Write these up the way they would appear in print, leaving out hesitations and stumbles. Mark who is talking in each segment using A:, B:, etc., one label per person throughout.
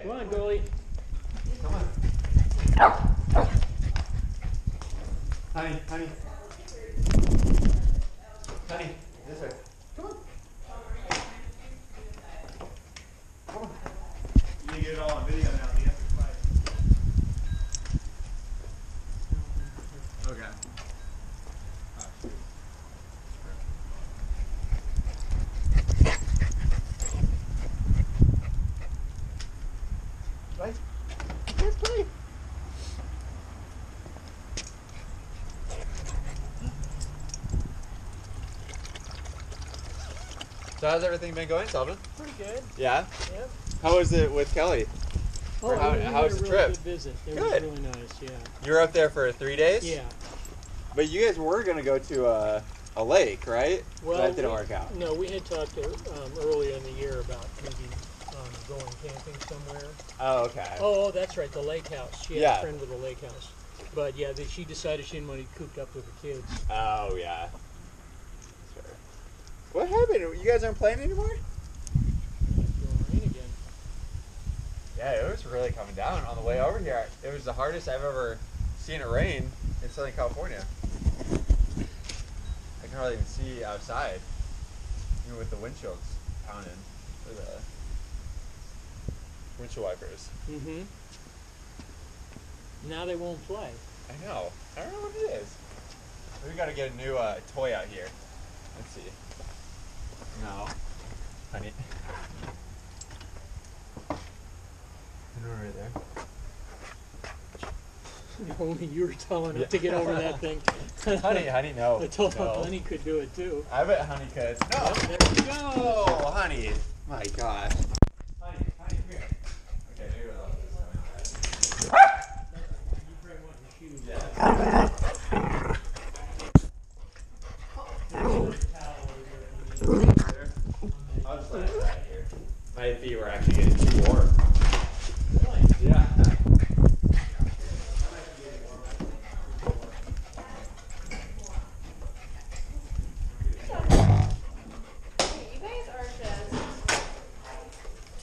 A: Okay.
B: Come on, Goldie.
A: Come on. Honey, honey. Honey, this way. Come on. Come on. You need to get it all on video now. The epic fight. Okay. Right? Yes, play. So how's everything been going, Selvin?
B: Pretty good.
A: Yeah?
B: Yep.
A: How was it with Kelly?
B: Oh,
A: how was the
B: really
A: trip?
B: Good visit. It
A: Good.
B: was really nice, yeah.
A: You were up there for 3 days?
B: Yeah.
A: But you guys were going to go to a lake, right?
B: Well,
A: that didn't work out.
B: No, we had talked earlier in the year about maybe going camping somewhere.
A: Oh, okay.
B: Oh, that's right, the lake house. She had
A: Yeah.
B: a friend with a lake house. But yeah, she decided she didn't want to be cooped up with the kids.
A: Oh, yeah. Sure. What happened? You guys aren't playing anymore?
B: It's going to rain again.
A: Yeah, it was really coming down on the way over here. It was the hardest I've ever seen it rain in Southern California. I can hardly even see outside, even with the windshields pounding for the windshield wipers.
B: Mm-hmm. Now they won't play.
A: I know. I don't know what it is. We got to get a new toy out here. Let's see. No. Honey. Right there.
B: Only you were telling her to get over that thing.
A: honey, no.
B: I told her
A: no.
B: Honey could do it too.
A: I bet Honey could. No.
B: Yep, there you go.
A: Oh, Honey. My gosh. Honey, come here. Okay, maybe I'll just
B: You probably want your shoes.
A: Yeah. I'll just let it back here. My feet were actually getting too warm. Yeah.
C: You guys are just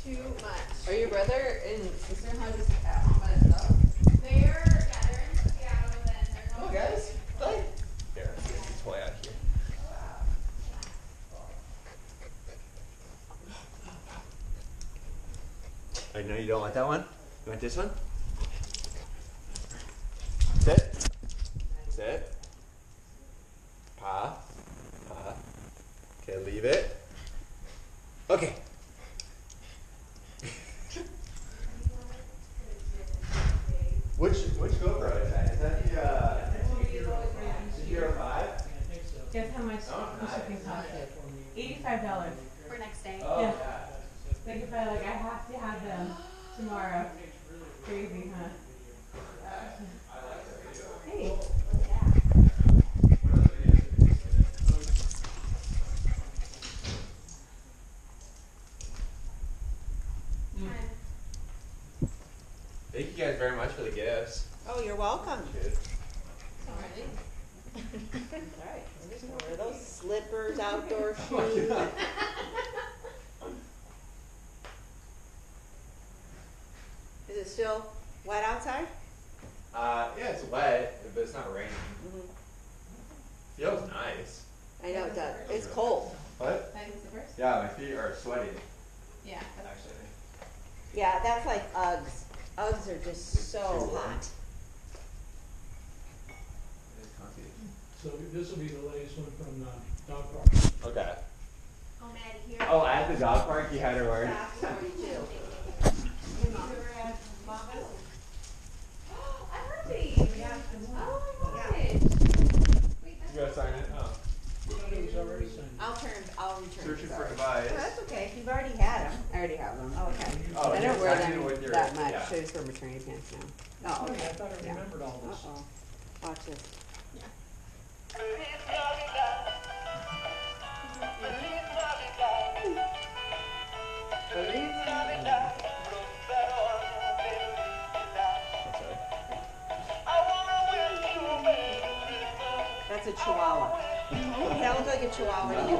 C: too much. Are your brother and sister in law just at home by themselves? They're in Seattle and then they're
A: Come on, guys. Play. Here, let's get this toy out here. I know you don't want that one. You want this one? Sit. Sit. Pa. Pa. Okay, leave it. Okay. Which GoPro is that? Is that the 05?
D: Guess how much
A: Oh,
D: the shipping cost? $85.
C: for next day.
A: Oh,
D: Yeah.
A: yeah.
D: Think if I I have to have them tomorrow. Crazy, huh? Hey.
A: Thank you guys very much for the gifts.
E: Oh, you're welcome.
A: Good.
C: Alright.
E: Alright, I'm just gonna wear those slippers, outdoor
A: Oh my
E: shoes.
A: God.
E: Is it still wet outside?
A: Yeah, it's wet, but it's not raining.
E: Mm-hmm.
A: Feels nice.
E: I know it does. It's cold.
A: What?
C: That is the first?
A: Yeah, my feet are sweaty,
C: Yeah.
A: actually.
E: Yeah, that's like Uggs. Uggs are just so
A: Too warm.
E: hot.
A: It's comfy.
B: So this will be the latest one from Dog Park.
A: Okay.
C: Oh, Maddie, here.
A: Oh, at the dog park, you had her wear.
C: Back 42. You I heard these. Yeah. Oh my gosh. Wait,
A: You gotta sign it. Oh.
B: It was already signed.
E: I'll return.
A: Searching for
E: sorry.
A: device.
E: Oh, that's okay. You've already had them. I already have them. Oh, okay.
A: Oh,
E: I
A: you're
E: don't wear
A: signing
E: them
A: with your-
E: that much.
A: yeah.
E: So just wear maternity pants now. Oh,
B: I
E: okay.
B: thought I
E: Yeah.
B: remembered all this.
E: Uh-oh. Watch this. That's a chihuahua. That looks like a chihuahua to you.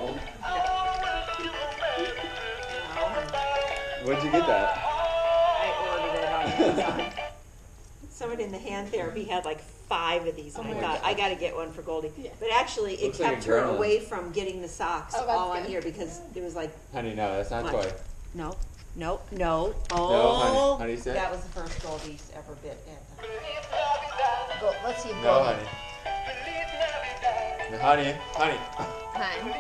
A: Where'd you get that?
E: Someone in the hand therapy had like 5 of these, and
C: Oh
E: I
C: my
E: thought I got to get one for Goldie.
C: Yeah.
E: But actually, it
A: Looks like
E: kept
A: a
E: her
A: gremlin.
E: away from getting the socks
C: Oh, that's
E: all on
C: good.
E: here because it was like,
A: Honey, no, that's not a
E: What?
A: toy.
E: no, no, no. Oh,
A: honey sit.
E: that was the first Goldie's ever bit at the. Go, let's see if
A: No,
E: Goldie.
A: honey. No, honey, honey.
C: Hun.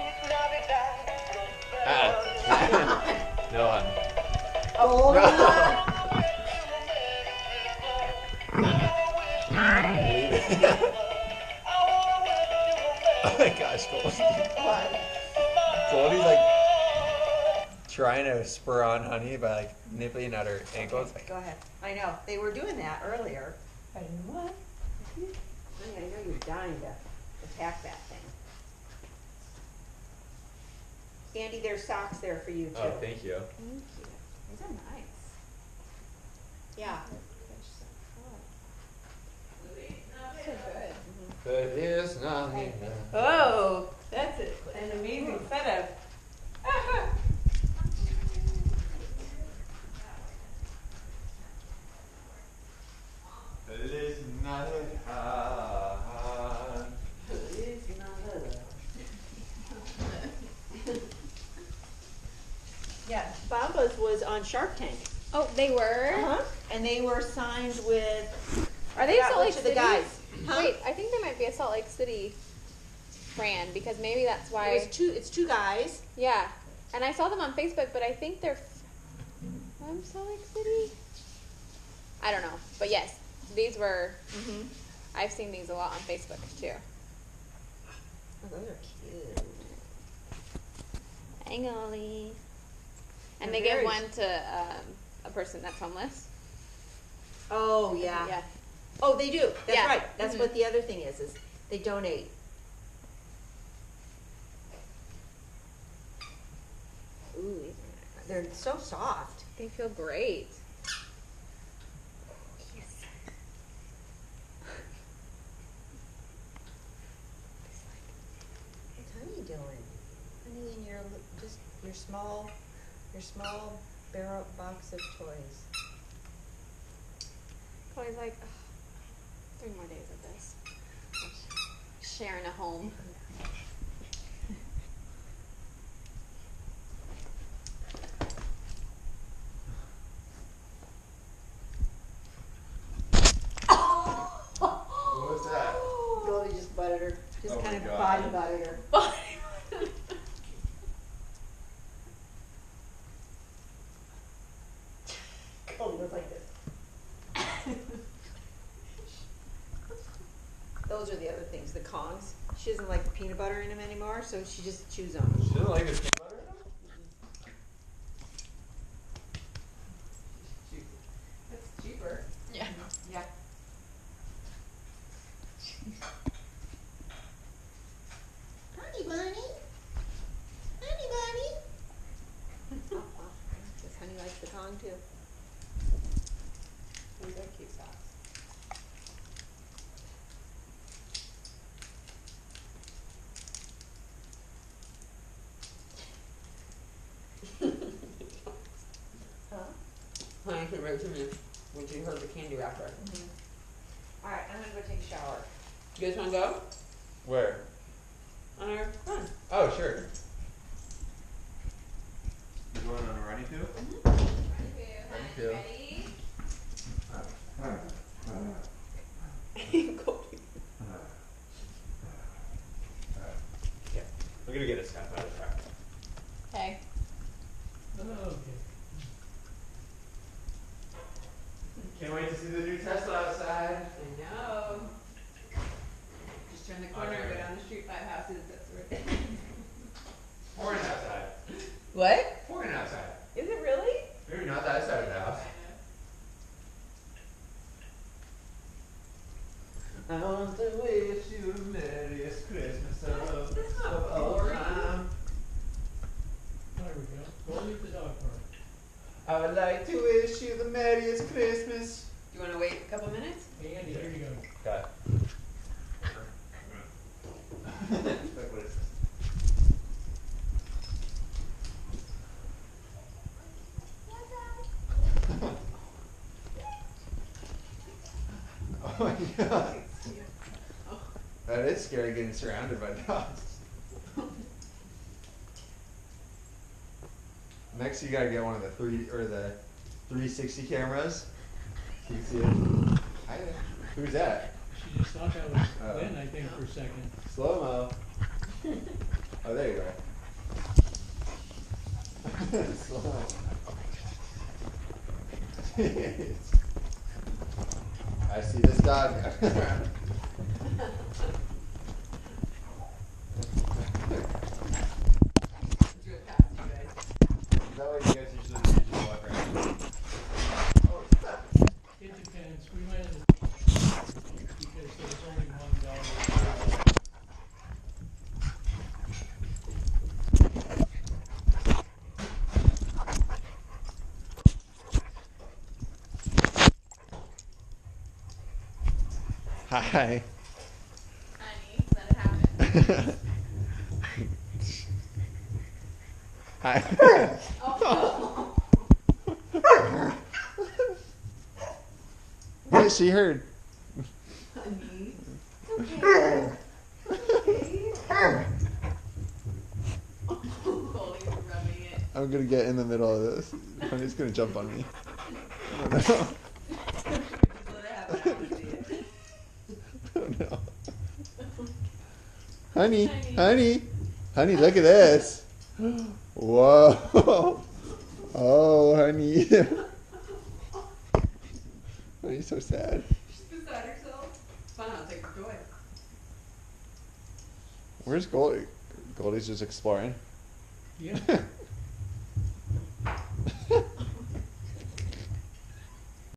A: No, honey.
E: Goldie.
A: Leave it. Oh my gosh, Goldie.
E: What?
A: Goldie's like trying to spur on Honey by like nippling at her ankles. Like,
E: Go ahead. I know they were doing that earlier. But you know what? Honey, I know you're dying to attack that thing. Andy, there's socks there for you too.
A: oh, thank you.
C: Thank you. These are nice.
E: Yeah.
C: So good.
A: But it's not enough.
D: Oh, that's an amazing setup.
A: But it's not enough.
E: Yeah, Bamba's was on Shark Tank.
C: Oh, they were?
E: Uh-huh. And they were signed with.
C: Are they
E: I forgot
C: Salt Lake
E: which of the
C: City?
E: guys. Huh?
C: Wait, I think they might be a Salt Lake City brand because maybe that's why.
E: It's two guys.
C: Yeah, and I saw them on Facebook, but I think they're from Salt Lake City. I don't know, but yes, these were.
E: Mm-hmm.
C: I've seen these a lot on Facebook too.
E: Oh, those are cute.
C: Hang on. And
E: They're
C: they give
E: very-
C: one to a person that's homeless.
E: Oh yeah.
C: Yeah.
E: Oh, they do. That's
C: Yeah.
E: right. That's
C: Mhm.
E: what the other thing is they donate. Ooh, these are nice. They're so soft.
C: They feel great.
E: What's Honey doing? Honey, in your small barrel box of toys.
C: Chloe's like, "Ugh, 3 more days of this. Sharing a home.
A: What was that?
E: Goldie just butted her. Just
A: Oh
E: kind
A: my
E: of
A: God.
E: body butted her. Goldie goes like this. Those are the other things, the Kongs. She doesn't like the peanut butter in them anymore, so she just chews them.
A: She doesn't like this peanut butter in them?
D: That's cheaper.
C: Yeah.
E: Yeah. Honey bunny. Honey bunny. Guess Honey likes the Kong too.
D: These are cute socks.
E: Honey came right to me when she heard the candy wrapper. Alright, I'm gonna go take a shower. You guys wanna go?
A: Where?
E: On our run.
A: Oh, sure. You going on a running too? Running too.
C: Ready?
E: Goldie.
A: Yeah. We're gonna get a step out of the car.
C: Okay.
B: Okay.
A: Can't wait to see the new Tesla outside.
D: I know. Just turn the corner and go down the street 5 houses. That's where it is.
A: Pouring outside.
E: What?
A: Pouring outside.
E: Is it really?
A: Maybe not that side of the house. I want to wish you the merriest Christmas of all time.
B: There we go. Go leave the dog park.
A: I would like to wish you the merriest Christmas.
E: Do you wanna wait a couple minutes?
B: Hey Andy, here you go.
A: Okay. Like, what is this? Oh my god. That is scary getting surrounded by dogs. Next you gotta get one of the 360 cameras. So you can see it. Hi there. Who's that?
B: She just thought that was Lynn, I think, for a second.
A: Slow-mo. Oh, there you are. Slow-mo. I see this dog. Is that what you guys usually walk around? Oh, stop.
B: It depends. We went in the because there was only one dog.
A: Hi.
C: Honey, let it happen.
A: Hi.
C: Oh.
A: Yeah, she heard.
D: Honey. Goldie's rubbing it.
A: I'm gonna get in the middle of this. Honey's gonna jump on me. Oh no.
D: Just let it happen. I wanna see it.
A: Oh no. Honey, honey, honey, look at this. Whoa. Oh, honey. Honey's so sad.
D: She's beside herself. It's fun, I'll take her toy.
A: Where's Goldie? Goldie's just exploring.
B: Yeah.